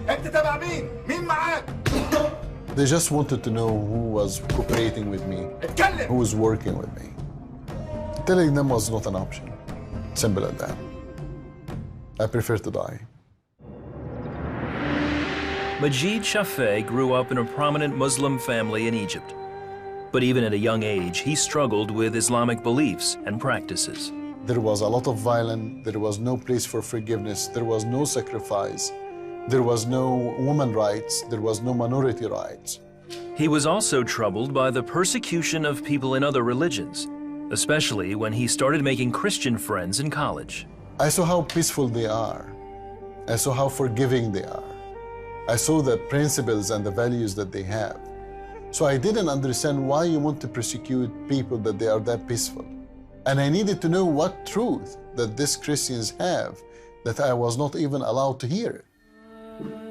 انت تبع مين؟ مين معاك؟ They just wanted to know who was cooperating with me, اتكلم. who was working with me. Telling them was not an option. Simple as that. I prefer to die. Majed Chafee grew up in a prominent Muslim family in Egypt. But even at a young age, he struggled with Islamic beliefs and practices. There was a lot of violence. There was no place for forgiveness. There was no sacrifice. There was no women's rights. There was no minority rights. He was also troubled by the persecution of people in other religions, especially when he started making Christian friends in college. I saw how peaceful they are. I saw how forgiving they are. I saw the principles and the values that they have. So I didn't understand why you want to persecute people that they are that peaceful. And I needed to know what truth that these Christians have that I was not even allowed to hear it.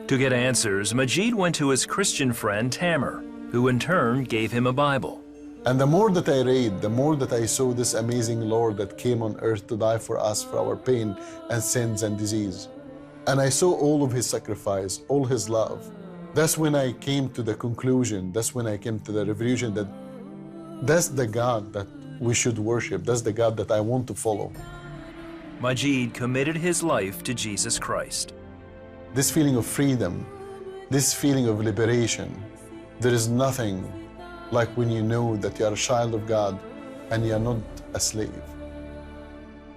To get answers, Majed went to his Christian friend Tamer, who in turn gave him a Bible. And the more that I read, the more that I saw this amazing Lord that came on earth to die for us, for our pain and sins and disease. And I saw all of his sacrifice, all his love. That's when I came to the conclusion, that's when I came to the revelation that that's the God that we should worship. That's the God that I want to follow. Majed committed his life to Jesus Christ. This feeling of freedom, this feeling of liberation, there is nothing like when you know that you are a child of God and you are not a slave.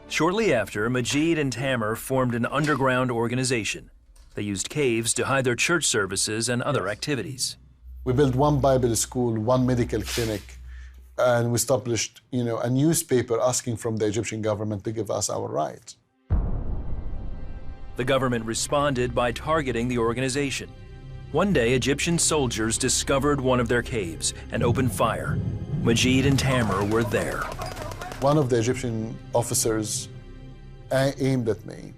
Shortly after, Majed and Tamer formed an underground organization. They used caves to hide their church services and other activities. We built one Bible school, one medical clinic, and we established, a newspaper asking from the Egyptian government to give us our rights. The government responded by targeting the organization. One day, Egyptian soldiers discovered one of their caves and opened fire. Majed and Tamer were there. One of the Egyptian officers aimed at me.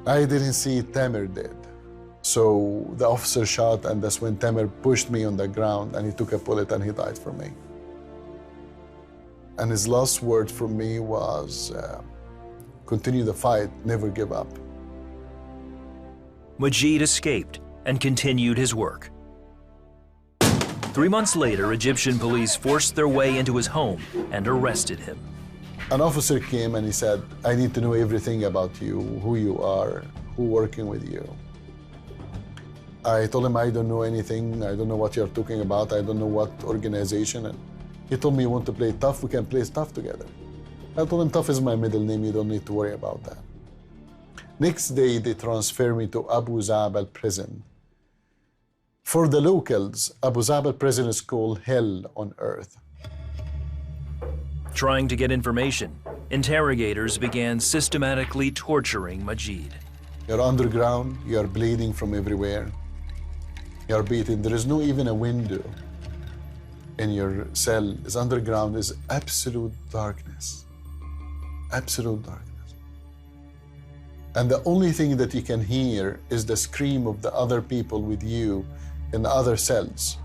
I didn't see Tamer dead. So the officer shot, and that's when Tamer pushed me on the ground, and he took a bullet and he died for me. And his last word for me was, continue the fight, never give up. Majed escaped and continued his work. 3 months later, Egyptian police forced their way into his home and arrested him. An officer came and he said, I need to know everything about you, who you are, who working with you. I told him, I don't know anything. I don't know what you're talking about. I don't know what organization. And he told me, you want to play tough? We can play tough together. I told him, tough is my middle name. You don't need to worry about that. Next day, they transferred me to Abu Zabal prison. For the locals, Abu Zabal prison is called hell on earth. Trying to get information, interrogators began systematically torturing Majed. You're underground, you're bleeding from everywhere. You're beaten. There is no even a window in your cell. It's underground. Is absolute darkness. Absolute darkness. And the only thing that you can hear is the scream of the other people with you in the other cells.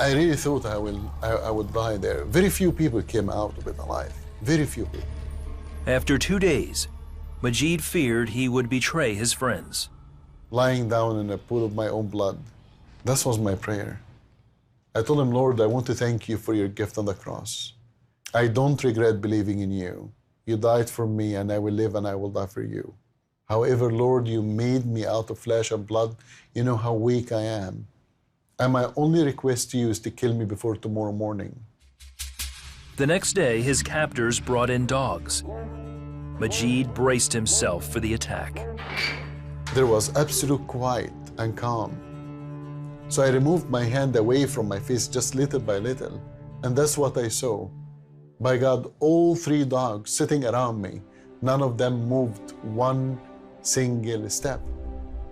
I really thought I would die there. Very few people came out of it alive. Very few people. After 2 days, Majed feared he would betray his friends. Lying down in a pool of my own blood, that was my prayer. I told him, Lord, I want to thank you for your gift on the cross. I don't regret believing in you. You died for me, and I will live and I will die for you. However, Lord, you made me out of flesh and blood. You know how weak I am. And my only request to you is to kill me before tomorrow morning. The next day, his captors brought in dogs. Majed braced himself for the attack. There was absolute quiet and calm. So I removed my hand away from my face just little by little, and that's what I saw. By God, all 3 dogs sitting around me, none of them moved one single step.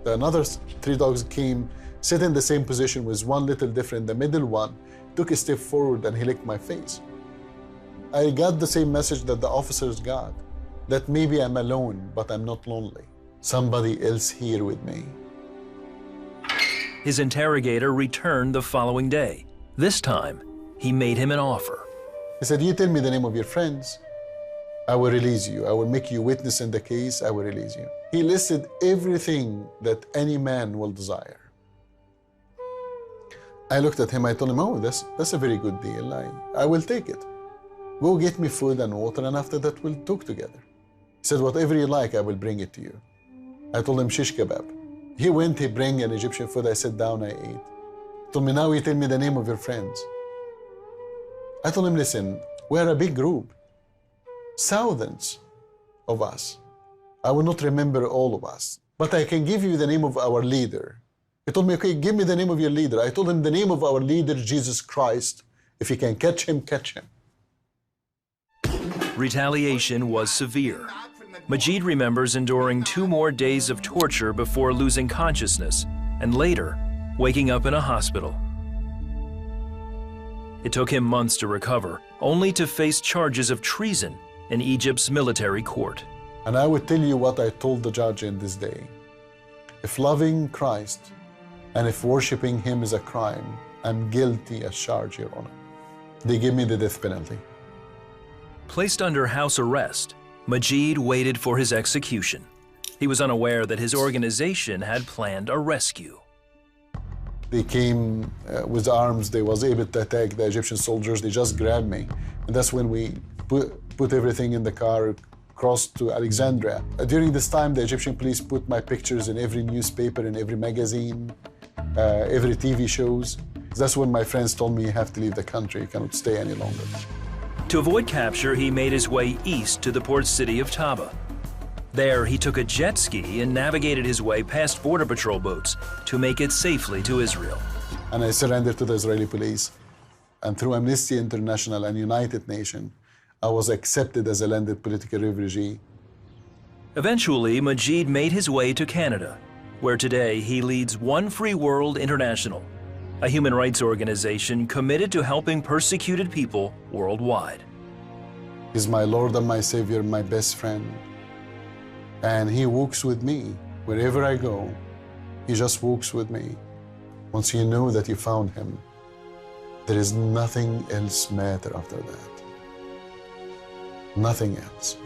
The another 3 dogs came, sit in the same position with one little different. The middle one took a step forward and he licked my face. I got the same message that the officers got, that maybe I'm alone, but I'm not lonely. Somebody else here with me. His interrogator returned the following day. This time, he made him an offer. He said, you tell me the name of your friends, I will release you. I will make you witness in the case. I will release you. He listed everything that any man will desire. I looked at him. I told him, oh, that's a very good deal. I will take it. Go get me food and water, and after that we'll talk together. He said, whatever you like, I will bring it to you. I told him, shish kebab. He went, he bring an Egyptian food. I sat down, I ate. He told me, now you tell me the name of your friends. I told him, listen, we're a big group. Thousands of us. I will not remember all of us, but I can give you the name of our leader. He told me, okay, give me the name of your leader. I told him the name of our leader, Jesus Christ. If you can catch him, catch him. Retaliation was severe. Majed remembers enduring 2 more days of torture before losing consciousness, and later, waking up in a hospital. It took him months to recover, only to face charges of treason in Egypt's military court. And I would tell you what I told the judge in this day. If loving Christ and if worshiping him is a crime, I'm guilty as charged, Your Honor. They give me the death penalty. Placed under house arrest, Majed waited for his execution. He was unaware that his organization had planned a rescue. They came with arms. They was able to attack the Egyptian soldiers. They just grabbed me. And that's when we put everything in the car, crossed to Alexandria. During this time, the Egyptian police put my pictures in every newspaper, in every magazine, every TV shows. That's when my friends told me, you have to leave the country. You cannot stay any longer. To avoid capture, he made his way east to the port city of Taba. There, he took a jet ski and navigated his way past border patrol boats to make it safely to Israel. And I surrendered to the Israeli police. And through Amnesty International and United Nations, I was accepted as a landed political refugee. Eventually, Majed made his way to Canada, where today he leads One Free World International, a human rights organization committed to helping persecuted people worldwide. He's my Lord and my Savior, my best friend. And he walks with me wherever I go. He just walks with me. Once you know that you found him, there is nothing else matter after that. Nothing else.